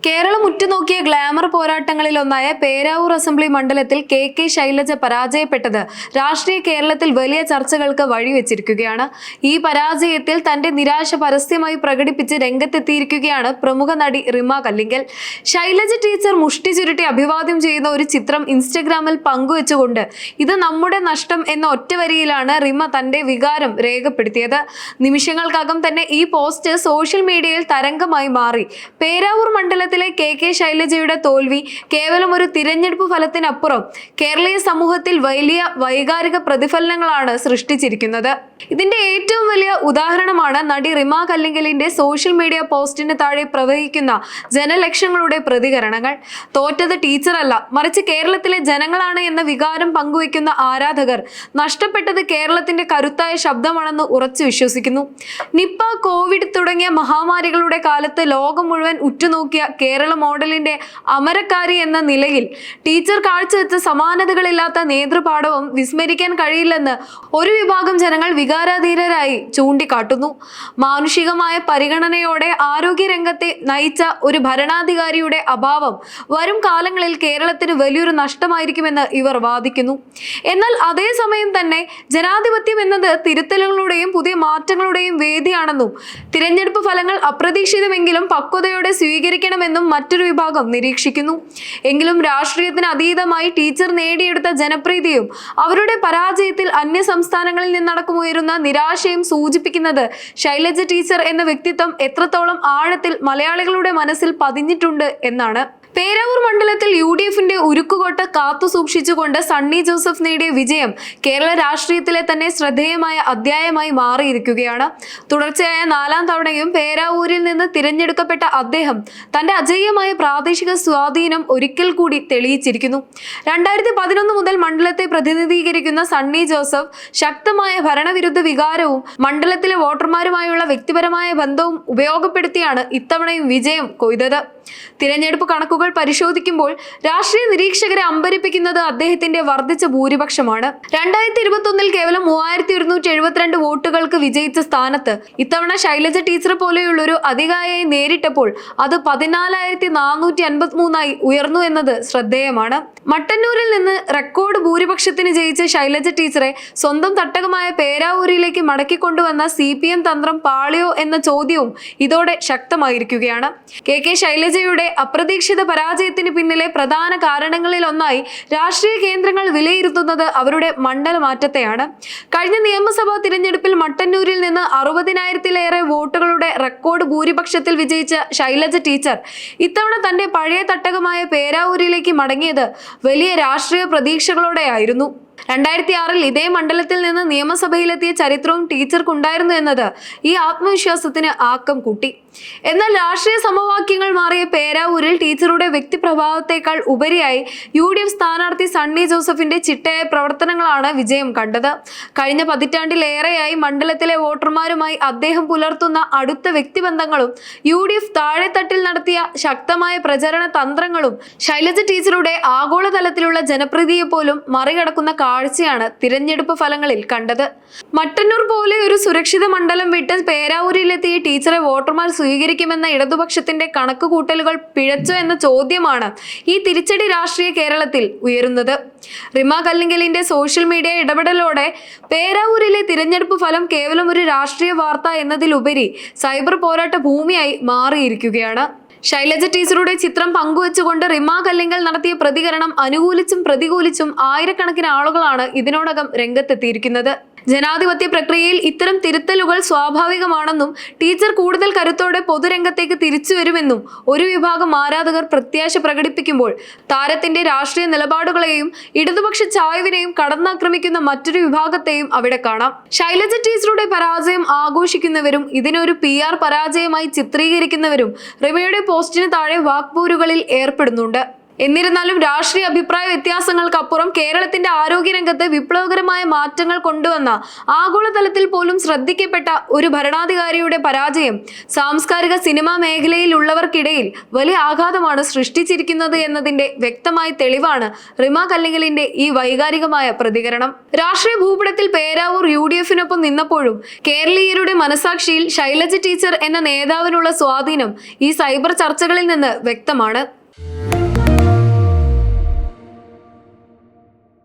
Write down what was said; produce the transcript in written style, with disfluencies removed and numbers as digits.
Keralam ഉറ്റുനോക്കിയ glamour പോരാട്ടങ്ങളിലൊന്നായ Peravoor assembly മണ്ഡലത്തിൽ K Shailaja പരാജയപ്പെട്ടത് രാഷ്ട്രീയ കേരളത്തിൽ വലിയ ചർച്ചകൾക്ക് വഴിവെച്ചിരിക്കുകയാണ്. ഈ പരാജയത്തിൽ തന്റെ നിരാശ പരസ്യമായി പ്രകടിപ്പിച്ച് രംഗത്തെത്തിയിരിക്കുകയാണ് പ്രമുഖ നടി റിമ കല്ലിങ്കൽ. ശൈലജ ടീച്ചർ മുഷ്ടി ചുരുട്ടി അഭിവാദ്യം ചെയ്യുന്ന ഒരു ചിത്രം ഇൻസ്റ്റഗ്രാമിൽ പങ്കുവെച്ചുകൊണ്ട് ഇത് നമ്മുടെ നഷ്ടം എന്ന ഒറ്റവരിയിലാണ് റിമ തന്റെ വികാരം രേഖപ്പെടുത്തിയത്. നിമിഷങ്ങൾക്കകം തന്നെ ഈ പോസ്റ്റ് സോഷ്യൽ മീഡിയയിൽ തരംഗമായി മാറി. പേരാവൂർ മണ്ഡലത്തിലെ കെ ശൈലജയുടെ തോൽവി കേവലം ഒരു തിരഞ്ഞെടുപ്പ് ഫലത്തിനപ്പുറം കേരളീയ സമൂഹത്തിൽ വലിയ വൈകാരിക പ്രതിഫലനങ്ങളാണ് സൃഷ്ടിച്ചിരിക്കുന്നത്. ഇതിന്റെ ഏറ്റവും വലിയ ഉദാഹരണമാണ് നടി റിമ കല്ലിങ്കലിന്റെ സോഷ്യൽ മീഡിയ പോസ്റ്റിന് താഴെ പ്രവഹിക്കുന്ന ജനലക്ഷങ്ങളുടെ പ്രതികരണങ്ങൾ. തോറ്റത് ടീച്ചറല്ല, മറിച്ച് കേരളത്തിലെ ജനങ്ങളാണ് എന്ന വികാരം പങ്കുവെക്കുന്ന ആരാധകർ നഷ്ടപ്പെട്ടത് കേരളത്തിന്റെ കരുത്തായ ശബ്ദമാണെന്ന് ഉറച്ചു വിശ്വസിക്കുന്നു. നിപ്പ, കോവിഡ് തുടങ്ങിയ മഹാമാരികളുടെ കാലത്ത് ലോകം മുഴുവൻ ഉറ്റുനോക്കിയ കേരള മോഡലിന്റെ അമരക്കാരി എന്ന നിലയിൽ ടീച്ചർ കാഴ്ചവെച്ച സമാനതകളില്ലാത്ത നേതൃപാടവം വിസ്മരിക്കാൻ കഴിയില്ലെന്ന് ഒരു വിഭാഗം ജനങ്ങൾ വികാരാധീനരായി ചൂണ്ടിക്കാട്ടുന്നു. മാനുഷികമായ പരിഗണനയോടെ ആരോഗ്യരംഗത്തെ നയിച്ച ഒരു ഭരണാധികാരിയുടെ അഭാവം വരും കാലങ്ങളിൽ കേരളത്തിന് വലിയൊരു നഷ്ടമായിരിക്കുമെന്ന് ഇവർ വാദിക്കുന്നു. എന്നാൽ അതേസമയം തന്നെ ജനാധിപത്യം എന്നത് തിരുത്തലുകളുടെയും പുതിയ മാറ്റങ്ങളുടെയും വേദിയാണെന്നും തിരഞ്ഞെടുപ്പ് ഫലങ്ങൾ അപ്രതീക്ഷിതമെങ്കിലും പക്വതയോടെ സ്വീകരിക്കണമെന്നും മറ്റൊരു വിഭാഗം നിരീക്ഷിക്കുന്നു. എങ്കിലും രാഷ്ട്രീയത്തിന് അതീതമായി ടീച്ചർ നേടിയെടുത്ത ജനപ്രീതിയും അവരുടെ പരാജയത്തിൽ അന്യ സംസ്ഥാനങ്ങളിൽ നിന്നടക്കം ഉയരുന്ന നിരാശയും സൂചിപ്പിക്കുന്നത് ശൈലജ ടീച്ചർ എന്ന വ്യക്തിത്വം എത്രത്തോളം ആഴത്തിൽ മലയാളികളുടെ മനസ്സിൽ പതിഞ്ഞിട്ടുണ്ട് എന്നാണ്. പേരാവൂർ മണ്ഡലത്തിൽ UDFന്റെ ഉരുക്കുകോട്ട കാത്തു സൂക്ഷിച്ചുകൊണ്ട് സണ്ണി ജോസഫ് നേടിയ വിജയം കേരള രാഷ്ട്രീയത്തിലെ തന്നെ ശ്രദ്ധേയമായ അധ്യായമായി മാറിയിരിക്കുകയാണ്. തുടർച്ചയായ 4ാം തവണയും പേരാവൂരിൽ നിന്ന് തിരഞ്ഞെടുക്കപ്പെട്ട അദ്ദേഹം തന്റെ അജയ്യമായ പ്രാദേശിക സ്വാധീനം ഒരിക്കൽ കൂടി തെളിയിച്ചിരിക്കുന്നു. 2011 മുതൽ മണ്ഡലത്തെ പ്രതിനിധീകരിക്കുന്ന സണ്ണി ജോസഫ് ശക്തമായ ഭരണവിരുദ്ധ വികാരവും മണ്ഡലത്തിലെ വോട്ടർമാരുമായുള്ള വ്യക്തിപരമായ ബന്ധവും ഉപയോഗപ്പെടുത്തിയാണ് ഇത്തവണയും വിജയം കൊയ്തത്. തിരഞ്ഞെടുപ്പ് കണക്കുകൾ പരിശോധിക്കുമ്പോൾ രാഷ്ട്രീയ നിരീക്ഷകരെ അമ്പരിപ്പിക്കുന്നത് അദ്ദേഹത്തിന്റെ വർദ്ധിച്ച ഭൂരിപക്ഷമാണ്. 2021 കേവലം 3172 വോട്ടുകൾക്ക് വിജയിച്ച സ്ഥാനത്ത് ഇത്തവണ ശൈലജ ടീച്ചർ പോലെയുള്ളൊരു അതികായെ നേരിട്ടപ്പോൾ അത് 14,453 ഉയർന്നു എന്നത് ശ്രദ്ധേയമാണ്. മട്ടന്നൂരിൽ നിന്ന് റെക്കോർഡ് ഭൂരിപക്ഷത്തിന് ജയിച്ച ശൈലജ ടീച്ചറെ സ്വന്തം തട്ടകമായ പേരാവൂരിലേക്ക് മടക്കിക്കൊണ്ടുവന്ന CPM തന്ത്രം പാളിയോ എന്ന ചോദ്യവും ഇതോടെ ശക്തമായിരിക്കുകയാണ്. കെ ശൈലജയുടെ അപ്രതീക്ഷിത പരാജയത്തിന് പിന്നിലെ പ്രധാന കാരണങ്ങളിൽ ഒന്നായി രാഷ്ട്രീയ കേന്ദ്രങ്ങൾ വിലയിരുത്തുന്നത് അവരുടെ മണ്ഡലമാറ്റത്തെയാണ്. കഴിഞ്ഞ നിയമസഭാ തിരഞ്ഞെടുപ്പിൽ മട്ടന്നൂരിൽ നിന്ന് 60,000-ലേറെ വോട്ടുകളുടെ റെക്കോർഡ് ഭൂരിപക്ഷത്തിൽ വിജയിച്ച ശൈലജ ടീച്ചർ ഇത്തവണ തന്റെ പഴയ തട്ടകമായ പേരാവൂരിലേക്ക് മടങ്ങിയത് വലിയ രാഷ്ട്രീയ പ്രതീക്ഷകളോടെയായിരുന്നു. 2006 ഇതേ മണ്ഡലത്തിൽ നിന്ന് നിയമസഭയിലെത്തിയ ചരിത്രവും ടീച്ചർക്കുണ്ടായിരുന്നു എന്നത് ഈ ആത്മവിശ്വാസത്തിന് ആക്കം കൂട്ടി. എന്നാൽ രാഷ്ട്രീയ സമവാക്യങ്ങൾ മാറിയ പേരാവൂരിൽ ടീച്ചറുടെ വ്യക്തിപ്രഭാവത്തെക്കാൾ ഉപരിയായി UDF സ്ഥാനാർത്ഥി സണ്ണി ജോസഫിന്റെ ചിട്ടയായ പ്രവർത്തനങ്ങളാണ് വിജയം കണ്ടത്. കഴിഞ്ഞ പതിറ്റാണ്ടിലേറെയായി മണ്ഡലത്തിലെ വോട്ടർമാരുമായി അദ്ദേഹം പുലർത്തുന്ന അടുത്ത വ്യക്തിബന്ധങ്ങളും UDF താഴെത്തട്ടിൽ നടത്തിയ ശക്തമായ പ്രചരണ തന്ത്രങ്ങളും ശൈലജ ടീച്ചറുടെ ആഗോളതലത്തിലുള്ള ജനപ്രീതിയെ പോലും മറികടക്കുന്ന കാഴ്ചയാണ് തിരഞ്ഞെടുപ്പ് ഫലങ്ങളിൽ കണ്ടത്. മട്ടന്നൂർ പോലെ ഒരു സുരക്ഷിത മണ്ഡലം വിട്ട് പേരാവൂരിലെത്തിയ ടീച്ചറെ വോട്ടർമാർ സ്വീകരിക്കുമെന്ന ഇടതുപക്ഷത്തിന്റെ കണക്കുകൂട്ടലുകൾ പിഴച്ചോ എന്ന ചോദ്യമാണ് ഈ തിരിച്ചടി രാഷ്ട്രീയ കേരളത്തിൽ ഉയരുന്നത്. റിമ കല്ലിങ്കലിന്റെ സോഷ്യൽ മീഡിയ ഇടപെടലോടെ പേരാവൂരിലെ തിരഞ്ഞെടുപ്പ് ഫലം കേവലം ഒരു രാഷ്ട്രീയ വാർത്ത എന്നതിലുപരി സൈബർ പോരാട്ട ഭൂമിയായി മാറിയിരിക്കുകയാണ്. ശൈലജ ടീച്ചറുടെ ചിത്രം പങ്കുവെച്ചുകൊണ്ട് റിമ കല്ലിങ്കൽ നടത്തിയ പ്രതികരണം അനുകൂലിച്ചും പ്രതികൂലിച്ചും ആയിരക്കണക്കിന് ആളുകളാണ് ഇതിനോടകം രംഗത്തെത്തിയിരിക്കുന്നത്. ജനാധിപത്യ പ്രക്രിയയിൽ ഇത്തരം തിരുത്തലുകൾ സ്വാഭാവികമാണെന്നും ടീച്ചർ കൂടുതൽ കരുത്തോടെ പൊതുരംഗത്തേക്ക് തിരിച്ചു വരുമെന്നും ഒരു വിഭാഗം ആരാധകർ പ്രത്യാശ പ്രകടിപ്പിക്കുമ്പോൾ താരത്തിന്റെ രാഷ്ട്രീയ നിലപാടുകളെയും ഇടതുപക്ഷ ചായ്വിനെയും കടന്നാക്രമിക്കുന്ന മറ്റൊരു വിഭാഗത്തെയും അവിടെ കാണാം. ശൈലജ ടീച്ചറുടെ പരാജയം ആഘോഷിക്കുന്നവരും ഇതിനൊരു PR പരാജയമായി ചിത്രീകരിക്കുന്നവരും റിമയുടെ പോസ്റ്റിന് താഴെ വാക്പോരുകളിൽ ഏർപ്പെടുന്നുണ്ട്. എന്നിരുന്നാലും രാഷ്ട്രീയ അഭിപ്രായ വ്യത്യാസങ്ങൾക്കപ്പുറം കേരളത്തിന്റെ ആരോഗ്യരംഗത്ത് വിപ്ലവകരമായ മാറ്റങ്ങൾ കൊണ്ടുവന്ന ആഗോളതലത്തിൽ പോലും ശ്രദ്ധിക്കപ്പെട്ട ഒരു ഭരണാധികാരിയുടെ പരാജയം സാംസ്കാരിക സിനിമാ മേഖലയിലുള്ളവർക്കിടയിൽ വലിയ ആഘാതമാണ് സൃഷ്ടിച്ചിരിക്കുന്നത് എന്നതിന്റെ വ്യക്തമായ തെളിവാണ് റിമ കല്ലിങ്കലിന്റെ ഈ വൈകാരികമായ പ്രതികരണം. രാഷ്ട്രീയ ഭൂപടത്തിൽ പേരാവൂർ UDF-നൊപ്പം നിന്നപ്പോഴും കേരളീയരുടെ മനസാക്ഷിയിൽ ശൈലജ ടീച്ചർ എന്ന നേതാവിനുള്ള സ്വാധീനം ഈ സൈബർ ചർച്ചകളിൽ നിന്ന് വ്യക്തമാണ്.